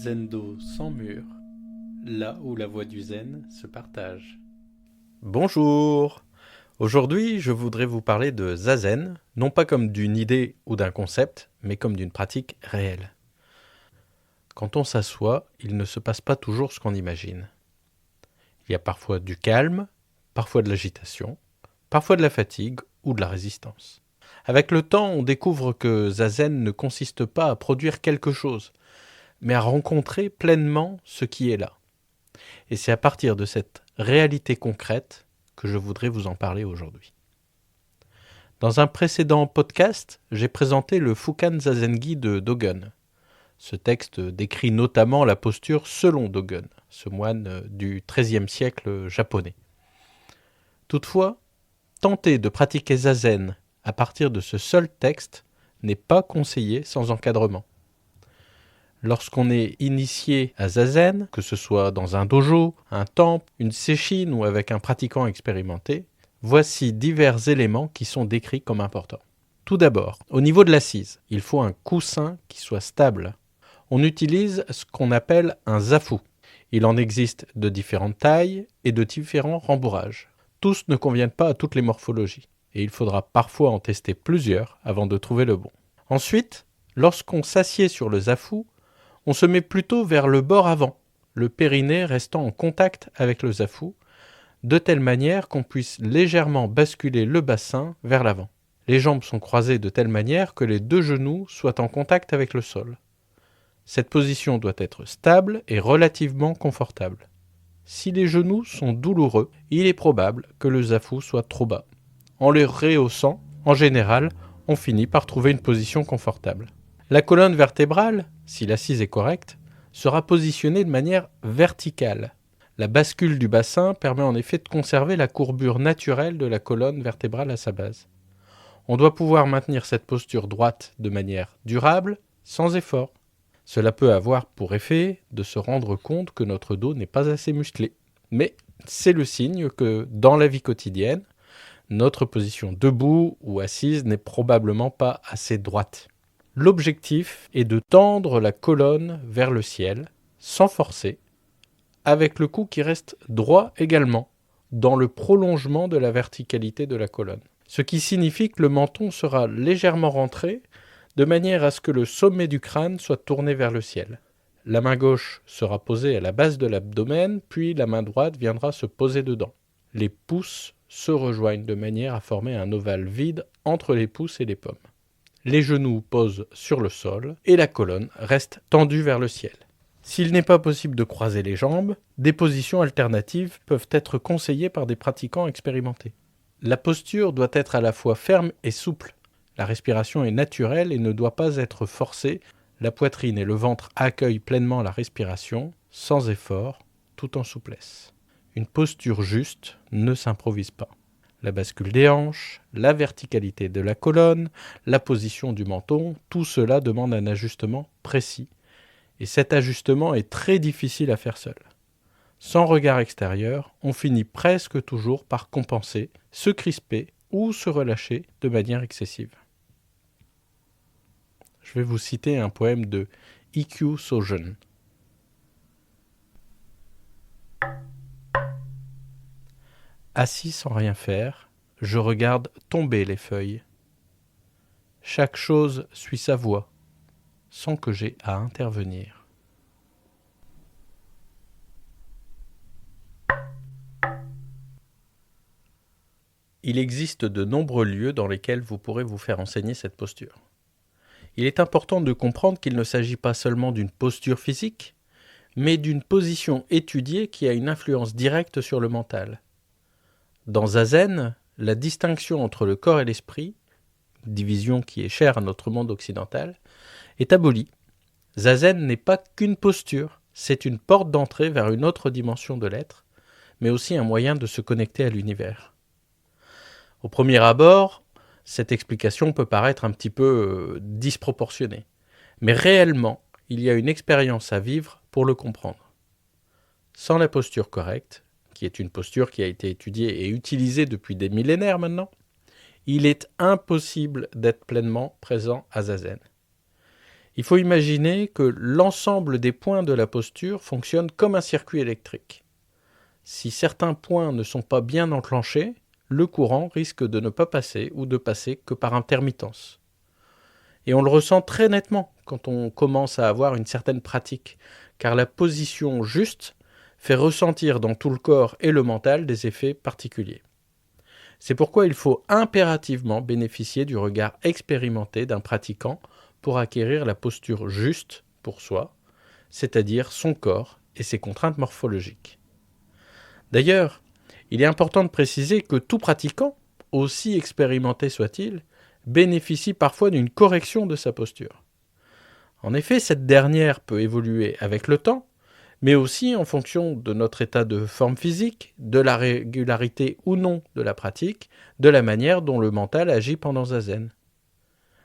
Zendo sans mur, là où la voie du zen se partage. Bonjour! Aujourd'hui, je voudrais vous parler de Zazen, non pas comme d'une idée ou d'un concept, mais comme d'une pratique réelle. Quand on s'assoit, il ne se passe pas toujours ce qu'on imagine. Il y a parfois du calme, parfois de l'agitation, parfois de la fatigue ou de la résistance. Avec le temps, on découvre que Zazen ne consiste pas à produire quelque chose, mais à rencontrer pleinement ce qui est là. Et c'est à partir de cette réalité concrète que je voudrais vous en parler aujourd'hui. Dans un précédent podcast, j'ai présenté le Fukan Zazengi de Dogen. Ce texte décrit notamment la posture selon Dogen, ce moine du XIIIe siècle japonais. Toutefois, tenter de pratiquer Zazen à partir de ce seul texte n'est pas conseillé sans encadrement. Lorsqu'on est initié à Zazen, que ce soit dans un dojo, un temple, une sesshin ou avec un pratiquant expérimenté, voici divers éléments qui sont décrits comme importants. Tout d'abord, au niveau de l'assise, il faut un coussin qui soit stable. On utilise ce qu'on appelle un zafu. Il en existe de différentes tailles et de différents rembourrages. Tous ne conviennent pas à toutes les morphologies, et il faudra parfois en tester plusieurs avant de trouver le bon. Ensuite, lorsqu'on s'assied sur le zafu, on se met plutôt vers le bord avant, le périnée restant en contact avec le zafu, de telle manière qu'on puisse légèrement basculer le bassin vers l'avant. Les jambes sont croisées de telle manière que les deux genoux soient en contact avec le sol. Cette position doit être stable et relativement confortable. Si les genoux sont douloureux, il est probable que le zafu soit trop bas. En les rehaussant, en général, on finit par trouver une position confortable. La colonne vertébrale, si l'assise est correcte, sera positionnée de manière verticale. La bascule du bassin permet en effet de conserver la courbure naturelle de la colonne vertébrale à sa base. On doit pouvoir maintenir cette posture droite de manière durable, sans effort. Cela peut avoir pour effet de se rendre compte que notre dos n'est pas assez musclé. Mais c'est le signe que, dans la vie quotidienne, notre position debout ou assise n'est probablement pas assez droite. L'objectif est de tendre la colonne vers le ciel, sans forcer, avec le cou qui reste droit également, dans le prolongement de la verticalité de la colonne. Ce qui signifie que le menton sera légèrement rentré, de manière à ce que le sommet du crâne soit tourné vers le ciel. La main gauche sera posée à la base de l'abdomen, puis la main droite viendra se poser dedans. Les pouces se rejoignent de manière à former un ovale vide entre les pouces et les paumes. Les genoux posent sur le sol et la colonne reste tendue vers le ciel. S'il n'est pas possible de croiser les jambes, des positions alternatives peuvent être conseillées par des pratiquants expérimentés. La posture doit être à la fois ferme et souple. La respiration est naturelle et ne doit pas être forcée. La poitrine et le ventre accueillent pleinement la respiration, sans effort, tout en souplesse. Une posture juste ne s'improvise pas. La bascule des hanches, la verticalité de la colonne, la position du menton, tout cela demande un ajustement précis. Et cet ajustement est très difficile à faire seul. Sans regard extérieur, on finit presque toujours par compenser, se crisper ou se relâcher de manière excessive. Je vais vous citer un poème de Ikkyu Sojun. Assis sans rien faire, je regarde tomber les feuilles. Chaque chose suit sa voie, sans que j'aie à intervenir. Il existe de nombreux lieux dans lesquels vous pourrez vous faire enseigner cette posture. Il est important de comprendre qu'il ne s'agit pas seulement d'une posture physique, mais d'une position étudiée qui a une influence directe sur le mental. Dans Zazen, la distinction entre le corps et l'esprit, division qui est chère à notre monde occidental, est abolie. Zazen n'est pas qu'une posture, c'est une porte d'entrée vers une autre dimension de l'être, mais aussi un moyen de se connecter à l'univers. Au premier abord, cette explication peut paraître un petit peu disproportionnée, mais réellement, il y a une expérience à vivre pour le comprendre. Sans la posture correcte, qui est une posture qui a été étudiée et utilisée depuis des millénaires maintenant, il est impossible d'être pleinement présent à Zazen. Il faut imaginer que l'ensemble des points de la posture fonctionne comme un circuit électrique. Si certains points ne sont pas bien enclenchés, le courant risque de ne pas passer ou de passer que par intermittence. Et on le ressent très nettement quand on commence à avoir une certaine pratique, car la position juste fait ressentir dans tout le corps et le mental des effets particuliers. C'est pourquoi il faut impérativement bénéficier du regard expérimenté d'un pratiquant pour acquérir la posture juste pour soi, c'est-à-dire son corps et ses contraintes morphologiques. D'ailleurs, il est important de préciser que tout pratiquant, aussi expérimenté soit-il, bénéficie parfois d'une correction de sa posture. En effet, cette dernière peut évoluer avec le temps, mais aussi en fonction de notre état de forme physique, de la régularité ou non de la pratique, de la manière dont le mental agit pendant zazen.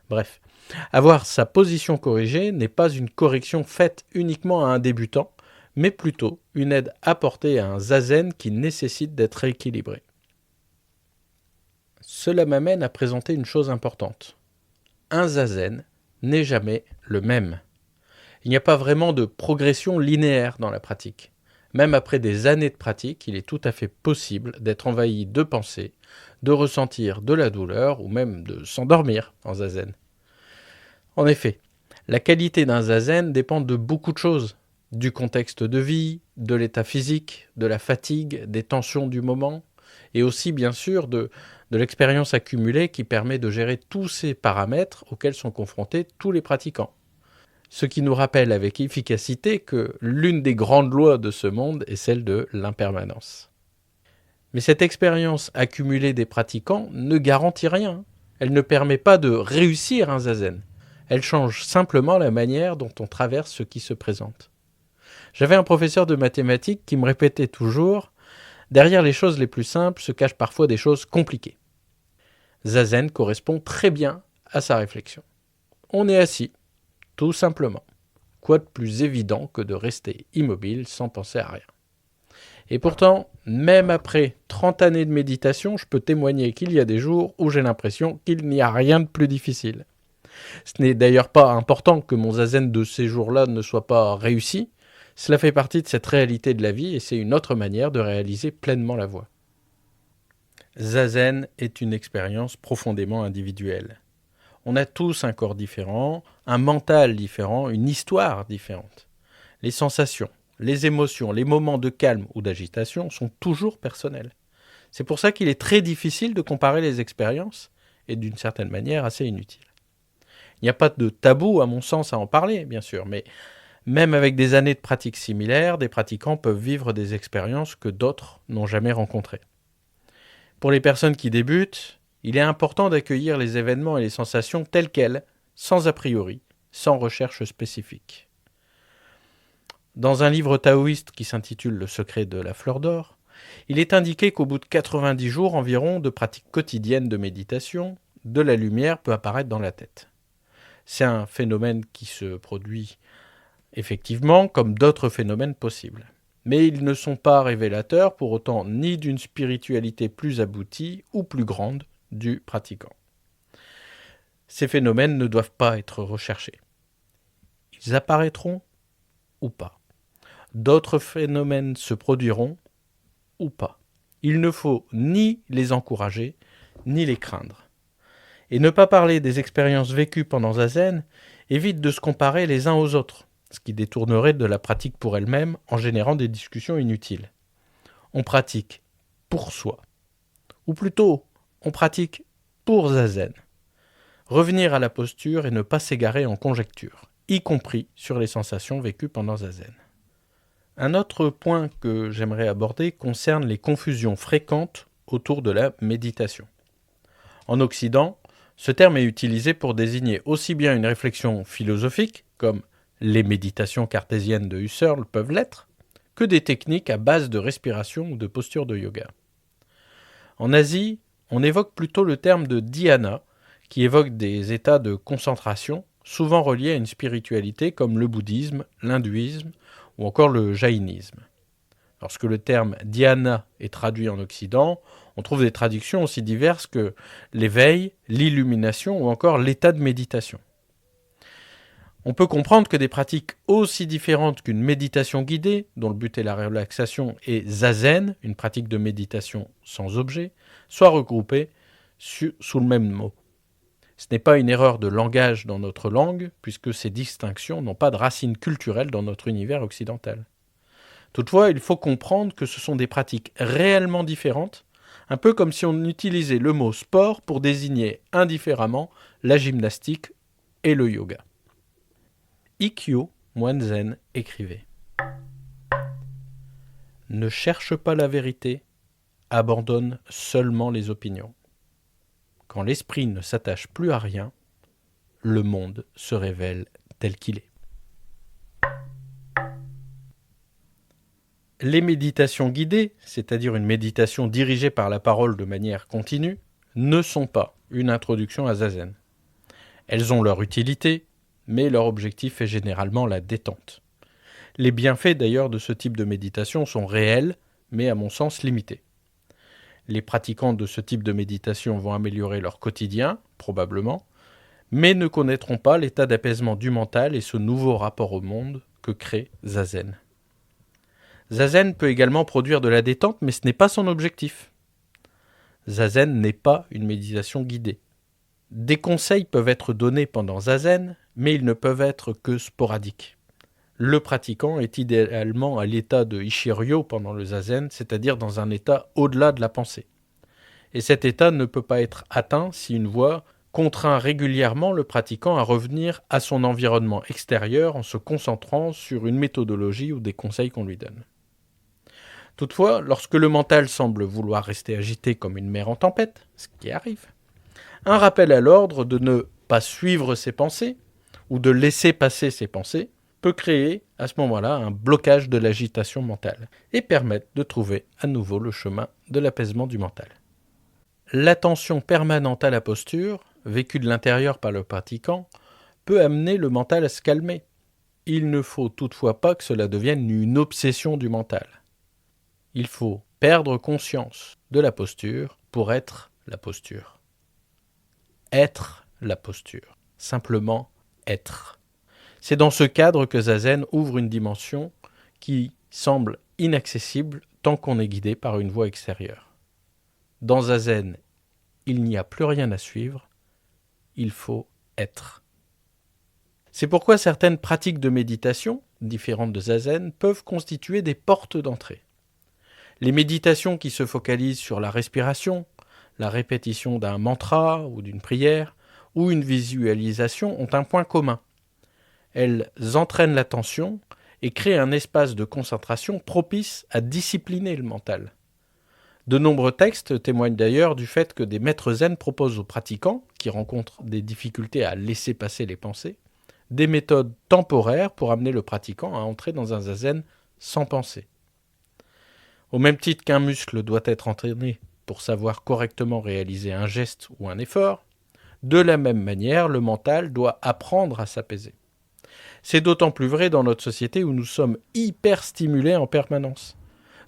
Bref, avoir sa position corrigée n'est pas une correction faite uniquement à un débutant, mais plutôt une aide apportée à un zazen qui nécessite d'être rééquilibré. Cela m'amène à présenter une chose importante. Un zazen n'est jamais le même. Il n'y a pas vraiment de progression linéaire dans la pratique. Même après des années de pratique, il est tout à fait possible d'être envahi de pensées, de ressentir de la douleur ou même de s'endormir en zazen. En effet, la qualité d'un zazen dépend de beaucoup de choses, du contexte de vie, de l'état physique, de la fatigue, des tensions du moment, et aussi bien sûr de l'expérience accumulée qui permet de gérer tous ces paramètres auxquels sont confrontés tous les pratiquants. Ce qui nous rappelle avec efficacité que l'une des grandes lois de ce monde est celle de l'impermanence. Mais cette expérience accumulée des pratiquants ne garantit rien. Elle ne permet pas de réussir un zazen. Elle change simplement la manière dont on traverse ce qui se présente. J'avais un professeur de mathématiques qui me répétait toujours « Derrière les choses les plus simples se cachent parfois des choses compliquées ». Zazen correspond très bien à sa réflexion. On est assis, tout simplement. Quoi de plus évident que de rester immobile sans penser à rien. Et pourtant, même après 30 années de méditation, je peux témoigner qu'il y a des jours où j'ai l'impression qu'il n'y a rien de plus difficile. Ce n'est d'ailleurs pas important que mon zazen de ces jours-là ne soit pas réussi. Cela fait partie de cette réalité de la vie et c'est une autre manière de réaliser pleinement la voie. Zazen est une expérience profondément individuelle. On a tous un corps différent, un mental différent, une histoire différente. Les sensations, les émotions, les moments de calme ou d'agitation sont toujours personnels. C'est pour ça qu'il est très difficile de comparer les expériences et d'une certaine manière assez inutile. Il n'y a pas de tabou à mon sens à en parler, bien sûr, mais même avec des années de pratique similaires, des pratiquants peuvent vivre des expériences que d'autres n'ont jamais rencontrées. Pour les personnes qui débutent, il est important d'accueillir les événements et les sensations telles quelles, sans a priori, sans recherche spécifique. Dans un livre taoïste qui s'intitule « Le secret de la fleur d'or », il est indiqué qu'au bout de 90 jours environ de pratique quotidienne de méditation, de la lumière peut apparaître dans la tête. C'est un phénomène qui se produit effectivement comme d'autres phénomènes possibles. Mais ils ne sont pas révélateurs pour autant ni d'une spiritualité plus aboutie ou plus grande du pratiquant. Ces phénomènes ne doivent pas être recherchés. Ils apparaîtront ou pas. D'autres phénomènes se produiront ou pas. Il ne faut ni les encourager, ni les craindre. Et ne pas parler des expériences vécues pendant zazen évite de se comparer les uns aux autres, ce qui détournerait de la pratique pour elle-même en générant des discussions inutiles. On pratique pour soi. Ou plutôt, on pratique pour zazen. Revenir à la posture et ne pas s'égarer en conjectures, y compris sur les sensations vécues pendant zazen. Un autre point que j'aimerais aborder concerne les confusions fréquentes autour de la méditation. En Occident, ce terme est utilisé pour désigner aussi bien une réflexion philosophique, comme les méditations cartésiennes de Husserl peuvent l'être, que des techniques à base de respiration ou de posture de yoga. En Asie, on évoque plutôt le terme de dhyana, qui évoque des états de concentration, souvent reliés à une spiritualité comme le bouddhisme, l'hindouisme ou encore le jaïnisme. Lorsque le terme dhyana est traduit en Occident, on trouve des traductions aussi diverses que l'éveil, l'illumination ou encore l'état de méditation. On peut comprendre que des pratiques aussi différentes qu'une méditation guidée, dont le but est la relaxation, et zazen, une pratique de méditation sans objet, soient regroupées sous le même mot. Ce n'est pas une erreur de langage dans notre langue, puisque ces distinctions n'ont pas de racines culturelles dans notre univers occidental. Toutefois, il faut comprendre que ce sont des pratiques réellement différentes, un peu comme si on utilisait le mot sport pour désigner indifféremment la gymnastique et le yoga. Ikkyo, moine zen, écrivait « Ne cherche pas la vérité, abandonne seulement les opinions. Quand l'esprit ne s'attache plus à rien, le monde se révèle tel qu'il est. » Les méditations guidées, c'est-à-dire une méditation dirigée par la parole de manière continue, ne sont pas une introduction à Zazen. Elles ont leur utilité, mais leur objectif est généralement la détente. Les bienfaits d'ailleurs de ce type de méditation sont réels, mais à mon sens limités. Les pratiquants de ce type de méditation vont améliorer leur quotidien, probablement, mais ne connaîtront pas l'état d'apaisement du mental et ce nouveau rapport au monde que crée Zazen. Zazen peut également produire de la détente, mais ce n'est pas son objectif. Zazen n'est pas une méditation guidée. Des conseils peuvent être donnés pendant Zazen, mais ils ne peuvent être que sporadiques. Le pratiquant est idéalement à l'état de Ichiryo pendant le Zazen, c'est-à-dire dans un état au-delà de la pensée. Et cet état ne peut pas être atteint si une voix contraint régulièrement le pratiquant à revenir à son environnement extérieur en se concentrant sur une méthodologie ou des conseils qu'on lui donne. Toutefois, lorsque le mental semble vouloir rester agité comme une mer en tempête, ce qui arrive, un rappel à l'ordre de ne pas suivre ses pensées ou de laisser passer ses pensées peut créer à ce moment-là un blocage de l'agitation mentale et permettre de trouver à nouveau le chemin de l'apaisement du mental. L'attention permanente à la posture, vécue de l'intérieur par le pratiquant, peut amener le mental à se calmer. Il ne faut toutefois pas que cela devienne une obsession du mental. Il faut perdre conscience de la posture pour être la posture. Être la posture. Simplement être. C'est dans ce cadre que Zazen ouvre une dimension qui semble inaccessible tant qu'on est guidé par une voie extérieure. Dans Zazen, il n'y a plus rien à suivre, il faut être. C'est pourquoi certaines pratiques de méditation, différentes de Zazen, peuvent constituer des portes d'entrée. Les méditations qui se focalisent sur la respiration, la répétition d'un mantra ou d'une prière, ou une visualisation ont un point commun. Elles entraînent l'attention et créent un espace de concentration propice à discipliner le mental. De nombreux textes témoignent d'ailleurs du fait que des maîtres zen proposent aux pratiquants, qui rencontrent des difficultés à laisser passer les pensées, des méthodes temporaires pour amener le pratiquant à entrer dans un zazen sans pensée. Au même titre qu'un muscle doit être entraîné pour savoir correctement réaliser un geste ou un effort, de la même manière, le mental doit apprendre à s'apaiser. C'est d'autant plus vrai dans notre société où nous sommes hyper stimulés en permanence.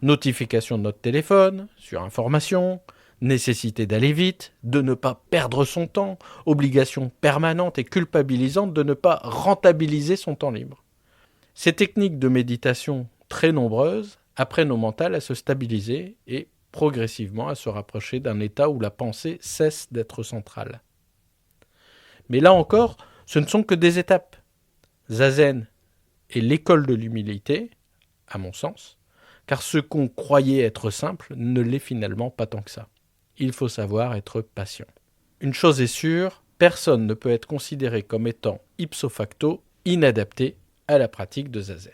Notification de notre téléphone, surinformation, nécessité d'aller vite, de ne pas perdre son temps, obligation permanente et culpabilisante de ne pas rentabiliser son temps libre. Ces techniques de méditation très nombreuses apprennent au mental à se stabiliser et progressivement à se rapprocher d'un état où la pensée cesse d'être centrale. Mais là encore, ce ne sont que des étapes. Zazen est l'école de l'humilité, à mon sens, car ce qu'on croyait être simple ne l'est finalement pas tant que ça. Il faut savoir être patient. Une chose est sûre, personne ne peut être considéré comme étant ipso facto inadapté à la pratique de Zazen.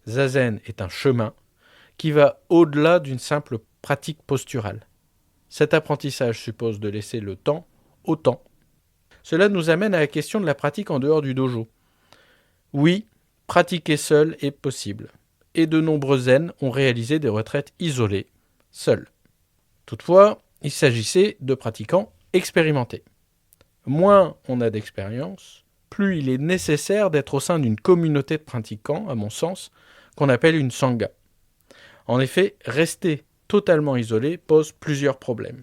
Zazen est un chemin qui va au-delà d'une simple pratique posturale. Cet apprentissage suppose de laisser le temps au temps. Cela nous amène à la question de la pratique en dehors du dojo. Oui, pratiquer seul est possible, et de nombreux zen ont réalisé des retraites isolées, seuls. Toutefois, il s'agissait de pratiquants expérimentés. Moins on a d'expérience, plus il est nécessaire d'être au sein d'une communauté de pratiquants, à mon sens, qu'on appelle une sangha. En effet, rester totalement isolé pose plusieurs problèmes.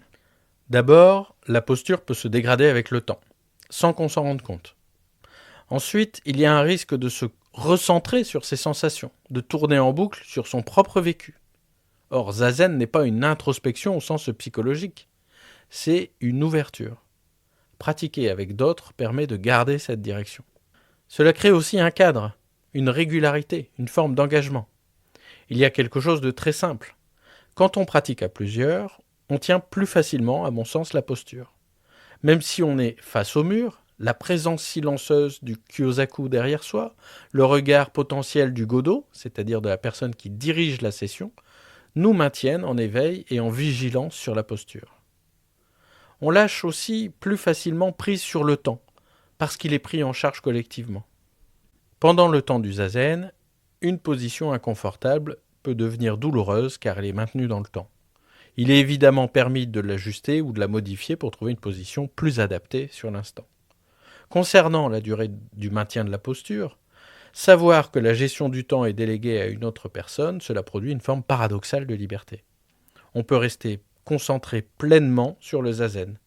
D'abord, la posture peut se dégrader avec le temps, sans qu'on s'en rende compte. Ensuite, il y a un risque de se recentrer sur ses sensations, de tourner en boucle sur son propre vécu. Or, Zazen n'est pas une introspection au sens psychologique, c'est une ouverture. Pratiquer avec d'autres permet de garder cette direction. Cela crée aussi un cadre, une régularité, une forme d'engagement. Il y a quelque chose de très simple. Quand on pratique à plusieurs, on tient plus facilement, à mon sens, la posture. Même si on est face au mur, la présence silencieuse du Kyosaku derrière soi, le regard potentiel du Godo, c'est-à-dire de la personne qui dirige la session, nous maintiennent en éveil et en vigilance sur la posture. On lâche aussi plus facilement prise sur le temps, parce qu'il est pris en charge collectivement. Pendant le temps du zazen, une position inconfortable peut devenir douloureuse car elle est maintenue dans le temps. Il est évidemment permis de l'ajuster ou de la modifier pour trouver une position plus adaptée sur l'instant. Concernant la durée du maintien de la posture, savoir que la gestion du temps est déléguée à une autre personne, cela produit une forme paradoxale de liberté. On peut rester concentré pleinement sur le zazen.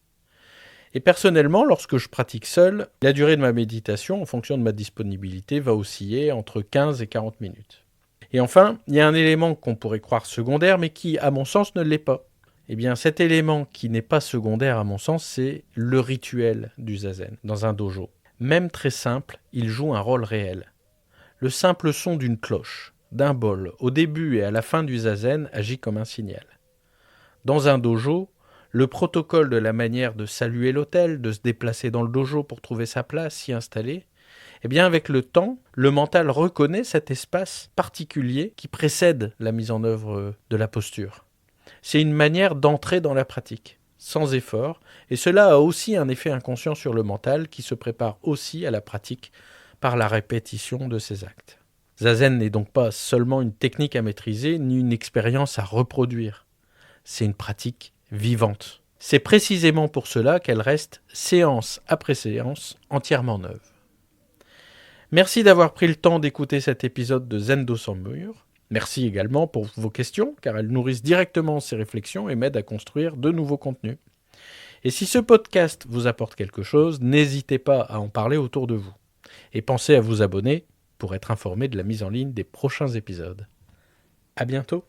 Et personnellement, lorsque je pratique seul, la durée de ma méditation, en fonction de ma disponibilité, va osciller entre 15 et 40 minutes. Et enfin, il y a un élément qu'on pourrait croire secondaire, mais qui, à mon sens, ne l'est pas. Eh bien, cet élément qui n'est pas secondaire, à mon sens, c'est le rituel du zazen dans un dojo. Même très simple, il joue un rôle réel. Le simple son d'une cloche, d'un bol, au début et à la fin du zazen, agit comme un signal. Dans un dojo, le protocole de la manière de saluer l'hôtel, de se déplacer dans le dojo pour trouver sa place, s'y installer, eh bien avec le temps, le mental reconnaît cet espace particulier qui précède la mise en œuvre de la posture. C'est une manière d'entrer dans la pratique, sans effort, et cela a aussi un effet inconscient sur le mental qui se prépare aussi à la pratique par la répétition de ces actes. Zazen n'est donc pas seulement une technique à maîtriser, ni une expérience à reproduire. C'est une pratique vivante. C'est précisément pour cela qu'elle reste, séance après séance, entièrement neuve. Merci d'avoir pris le temps d'écouter cet épisode de Zendo sans mur. Merci également pour vos questions, car elles nourrissent directement ces réflexions et m'aident à construire de nouveaux contenus. Et si ce podcast vous apporte quelque chose, n'hésitez pas à en parler autour de vous. Et pensez à vous abonner pour être informé de la mise en ligne des prochains épisodes. À bientôt.